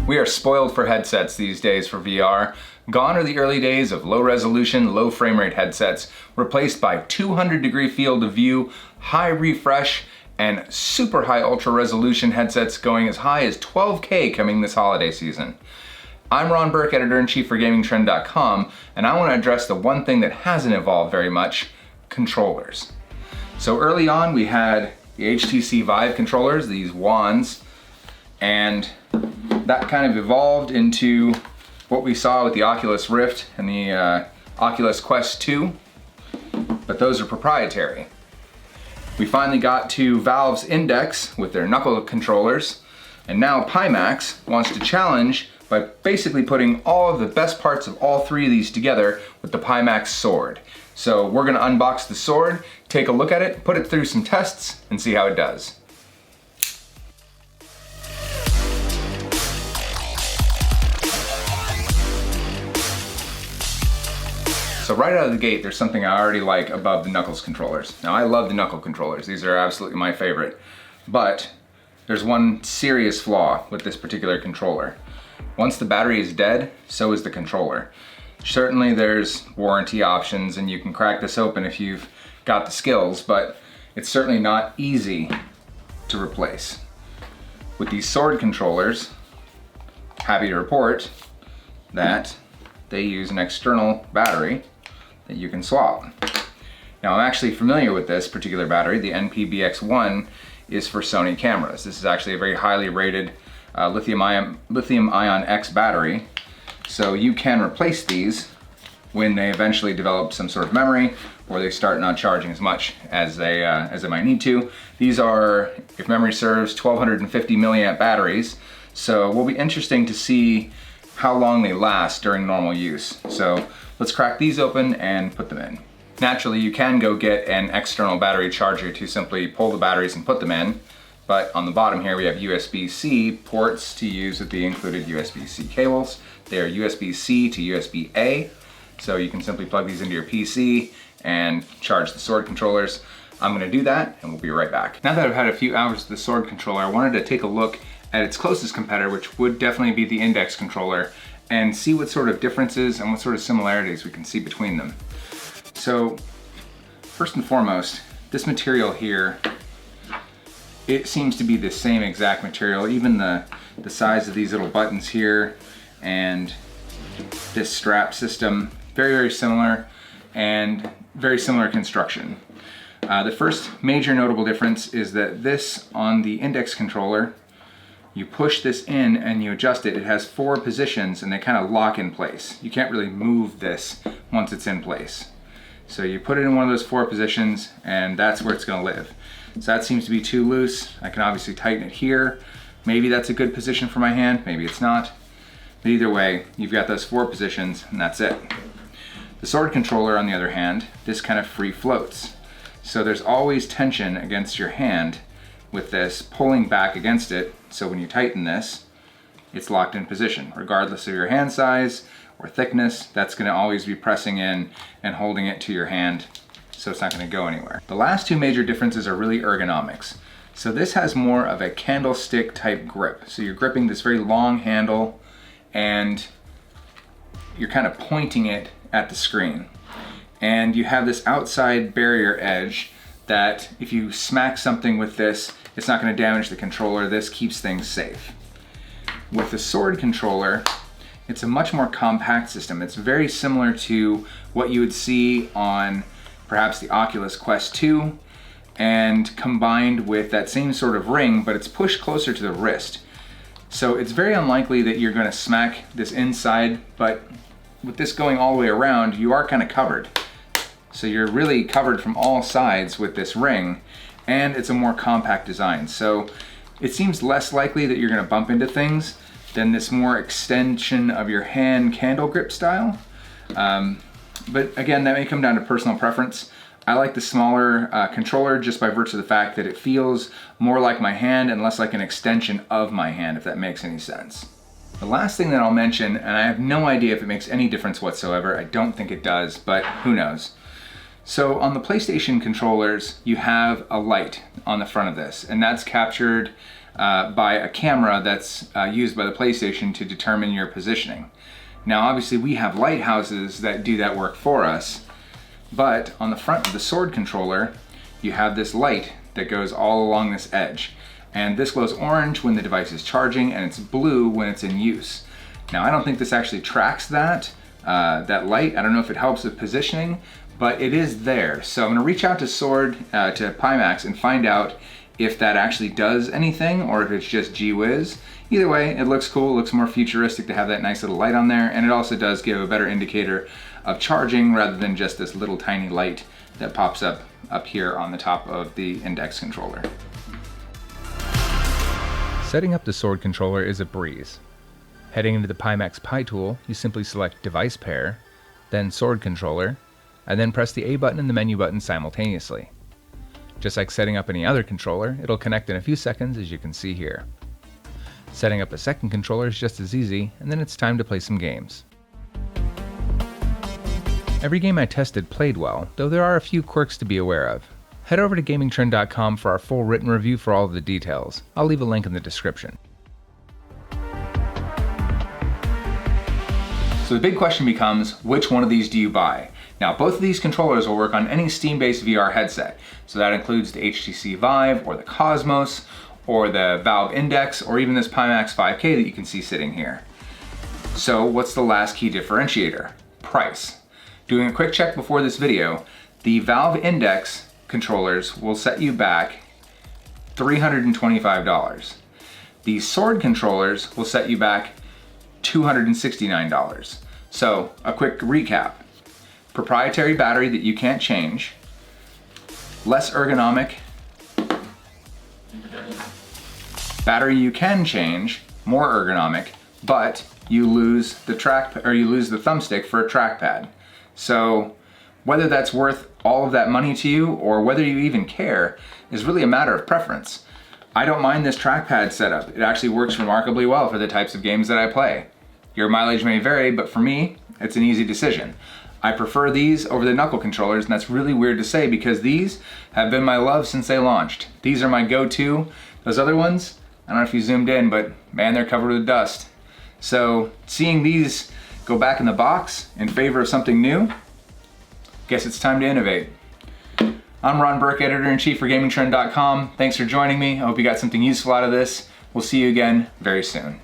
We are spoiled for headsets these days for VR. Gone are the early days of low resolution, low frame rate headsets, replaced by 200-degree field of view, high refresh, and super high ultra resolution headsets going as high as 12K coming this holiday season. I'm Ron Burke, editor-in-chief for GamingTrend.com, and I want to address the one thing that hasn't evolved very much: controllers. So early on we had the HTC Vive controllers, these wands, and that kind of evolved into what we saw with the Oculus Rift and the Oculus Quest 2, but those are proprietary. We finally got to Valve's Index with their knuckle controllers, and now Pimax wants to challenge by basically putting all of the best parts of all three of these together with the Pimax Sword. So we're gonna unbox the Sword, take a look at it, put it through some tests, and see how it does. So right out of the gate, there's something I already like above the Knuckles controllers. Now I love the Knuckle controllers. These are absolutely my favorite. But there's one serious flaw with this particular controller. Once the battery is dead, so is the controller. Certainly there's warranty options and you can crack this open if you've got the skills, but it's certainly not easy to replace. With these Sword controllers, happy to report that they use an external battery that you can swap. Now I'm actually familiar with this particular battery. The NPBX1 is for Sony cameras. This is actually a very highly rated lithium-ion X battery. So you can replace these when they eventually develop some sort of memory or they start not charging as much as they might need to. These are, if memory serves, 1250 milliamp batteries. So it will be interesting to see how long they last during normal use. So let's crack these open and put them in. Naturally, you can go get an external battery charger to simply pull the batteries and put them in, but on the bottom here we have USB-C ports to use with the included USB-C cables. They are USB-C to USB-A, so you can simply plug these into your PC and charge the Sword controllers. I'm gonna do that and we'll be right back. Now that I've had a few hours with the Sword controller, I wanted to take a look at its closest competitor, which would definitely be the Index controller, and see what sort of differences and what sort of similarities we can see between them. So first and foremost, this material here, it seems to be the same exact material. Even the size of these little buttons here and this strap system, very, very similar and very similar construction. The first major notable difference is that this, on the Index controller, you push this in and you adjust it. It has 4 positions and they kind of lock in place. You can't really move this once it's in place. So you put it in one of those 4 positions and that's where it's gonna live. So that seems to be too loose. I can obviously tighten it here. Maybe that's a good position for my hand, maybe it's not. But either way, you've got those 4 positions and that's it. The Sword controller, on the other hand, this kind of free floats. So there's always tension against your hand with this pulling back against it. So when you tighten this, it's locked in position. Regardless of your hand size or thickness, that's gonna always be pressing in and holding it to your hand, so it's not gonna go anywhere. The last 2 major differences are really ergonomics. So this has more of a candlestick type grip. So you're gripping this very long handle and you're kind of pointing it at the screen. And you have this outside barrier edge that if you smack something with this, it's not going to damage the controller. This keeps things safe. With the Sword controller, it's a much more compact system. It's very similar to what you would see on perhaps the Oculus Quest 2, and combined with that same sort of ring, but it's pushed closer to the wrist. So it's very unlikely that you're going to smack this inside, but with this going all the way around, you are kind of covered. So you're really covered from all sides with this ring, and it's a more compact design. So it seems less likely that you're gonna bump into things than this more extension of your hand candle grip style. But again, that may come down to personal preference. I like the smaller controller just by virtue of the fact that it feels more like my hand and less like an extension of my hand, if that makes any sense. The last thing that I'll mention, and I have no idea if it makes any difference whatsoever, I don't think it does, but who knows. So on the PlayStation controllers, you have a light on the front of this, and that's captured by a camera that's used by the PlayStation to determine your positioning. Now obviously we have lighthouses that do that work for us, but on the front of the Sword controller you have this light that goes all along this edge. And this glows orange when the device is charging, and it's blue when it's in use. Now I don't think this actually tracks that light. I don't know if it helps with positioning, but it is there. So I'm gonna reach out to to Pimax and find out if that actually does anything or if it's just gee whiz. Either way, it looks cool, it looks more futuristic to have that nice little light on there, and it also does give a better indicator of charging rather than just this little tiny light that pops up here on the top of the index controller. Setting up the Sword controller is a breeze. Heading into the Pimax Pi tool, you simply select Device Pair, then Sword controller, and then press the A button and the menu button simultaneously. Just like setting up any other controller, it'll connect in a few seconds, as you can see here. Setting up a second controller is just as easy, and then it's time to play some games. Every game I tested played well, though there are a few quirks to be aware of. Head over to gamingtrend.com for our full written review for all of the details. I'll leave a link in the description. So the big question becomes, which one of these do you buy? Now both of these controllers will work on any Steam-based VR headset. So that includes the HTC Vive or the Cosmos or the Valve Index or even this Pimax 5K that you can see sitting here. So what's the last key differentiator? Price. Doing a quick check before this video, the Valve Index controllers will set you back $325. The Sword controllers will set you back $269. So a quick recap. Proprietary battery that you can't change, less ergonomic, battery you can change, more ergonomic, but you lose the thumbstick for a trackpad. So whether that's worth all of that money to you or whether you even care is really a matter of preference. I don't mind this trackpad setup. It actually works remarkably well for the types of games that I play. Your mileage may vary, but for me, it's an easy decision. I prefer these over the knuckle controllers, and that's really weird to say because these have been my love since they launched. These are my go-to. Those other ones, I don't know if you zoomed in, but man, they're covered with dust. So seeing these go back in the box in favor of something new, guess it's time to innovate. I'm Ron Burke, Editor-in-Chief for GamingTrend.com. Thanks for joining me. I hope you got something useful out of this. We'll see you again very soon.